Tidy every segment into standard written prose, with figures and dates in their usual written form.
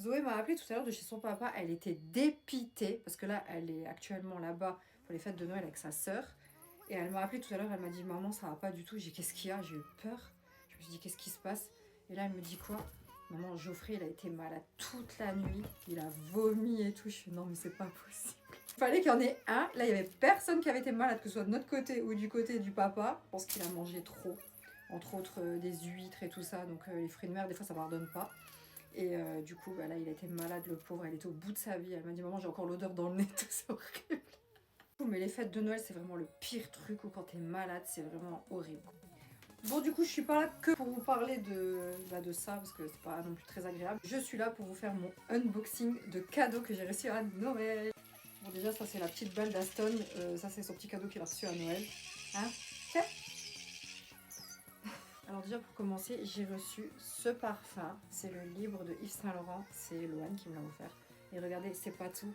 Zoé m'a appelé tout à l'heure de chez son papa, elle était dépitée, parce que là, elle est actuellement là-bas pour les fêtes de Noël avec sa sœur. Et elle m'a appelé tout à l'heure, elle m'a dit maman, ça va pas du tout. J'ai dit qu'est-ce qu'il y a? J'ai eu peur. Je me suis dit qu'est-ce qui se passe? Et là, elle me dit quoi? Maman, Geoffrey, il a été malade toute la nuit, il a vomi et tout. Je suis non, mais c'est pas possible. Il fallait qu'il y en ait un. Là, il y avait personne qui avait été malade, que ce soit de notre côté ou du côté du papa. Je pense qu'il a mangé trop, entre autres des huîtres et tout ça. Donc les fruits de mer, des fois, ça pardonne pas. Et du coup, bah, là, il a été malade, le pauvre. Elle était au bout de sa vie. Elle m'a dit maman, j'ai encore l'odeur dans le nez, tout c'est horrible. Mais les fêtes de Noël, c'est vraiment le pire truc, ou quand t'es malade, c'est vraiment horrible. Bon, du coup, je suis pas là que pour vous parler de ça, parce que c'est pas non plus très agréable. Je suis là pour vous faire mon unboxing de cadeaux que j'ai reçu à Noël. Bon, déjà, ça, c'est la petite balle d'Aston. Ça, c'est son petit cadeau qu'il a reçu à Noël. Hein? Tiens. Alors déjà, pour commencer, j'ai reçu ce parfum. C'est le livre de Yves Saint Laurent. C'est Loane qui me l'a offert. Et regardez, c'est pas tout.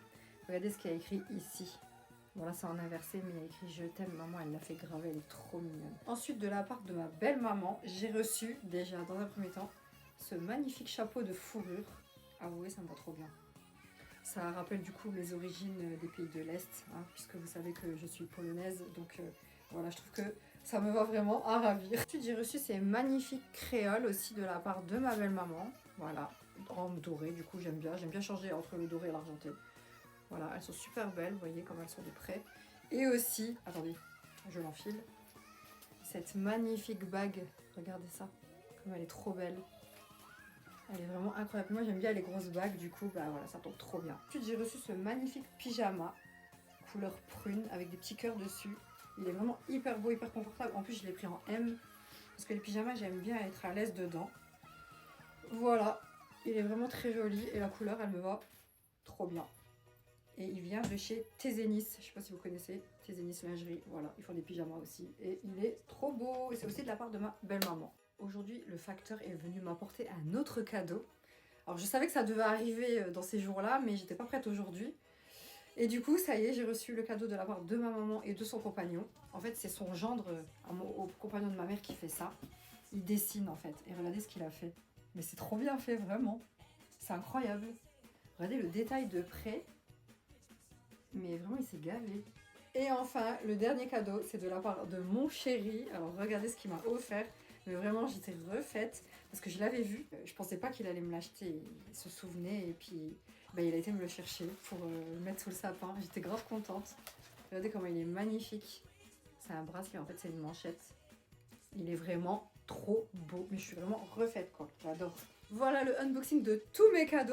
Regardez ce qu'il y a écrit ici. Bon là c'est en inversé, mais il y a écrit je t'aime maman, elle l'a fait graver, elle est trop mignonne. Ensuite de la part de ma belle maman, j'ai reçu déjà dans un premier temps ce magnifique chapeau de fourrure. Avouez, ça me va trop bien. Ça rappelle du coup mes origines des pays de l'Est, hein, puisque vous savez que je suis polonaise, donc voilà, je trouve que ça me va vraiment à ravir. Ensuite j'ai reçu ces magnifiques créoles aussi de la part de ma belle maman, voilà, en doré, du coup j'aime bien changer entre le doré et l'argenté. Voilà, elles sont super belles, vous voyez comme elles sont de près. Et aussi, attendez, je l'enfile, cette magnifique bague, regardez ça, comme elle est trop belle. Elle est vraiment incroyable. Moi j'aime bien les grosses bagues, du coup, bah voilà, ça tombe trop bien. Ensuite j'ai reçu ce magnifique pyjama, couleur prune, avec des petits cœurs dessus. Il est vraiment hyper beau, hyper confortable. En plus je l'ai pris en M, parce que les pyjamas j'aime bien être à l'aise dedans. Voilà, il est vraiment très joli et la couleur elle me va trop bien. Et il vient de chez Tezenis, je sais pas si vous connaissez, Tezenis lingerie, voilà, ils font des pyjamas aussi. Et il est trop beau, et c'est aussi de la part de ma belle-maman. Aujourd'hui, le facteur est venu m'apporter un autre cadeau. Alors je savais que ça devait arriver dans ces jours-là, mais j'étais pas prête aujourd'hui. Et du coup, ça y est, j'ai reçu le cadeau de la part de ma maman et de son compagnon. En fait, c'est son gendre, au compagnon de ma mère qui fait ça. Il dessine en fait, et regardez ce qu'il a fait. Mais c'est trop bien fait, vraiment. C'est incroyable. Regardez le détail de près. Mais vraiment, il s'est gavé. Et enfin, le dernier cadeau, c'est de la part de mon chéri. Alors, regardez ce qu'il m'a offert. Mais vraiment, j'étais refaite parce que je l'avais vu. Je pensais pas qu'il allait me l'acheter. Il se souvenait et puis bah, il a été me le chercher pour le mettre sous le sapin. J'étais grave contente. Regardez comment il est magnifique. C'est un bracelet, en fait, c'est une manchette. Il est vraiment trop beau. Mais je suis vraiment refaite, quoi. J'adore. Voilà le unboxing de tous mes cadeaux.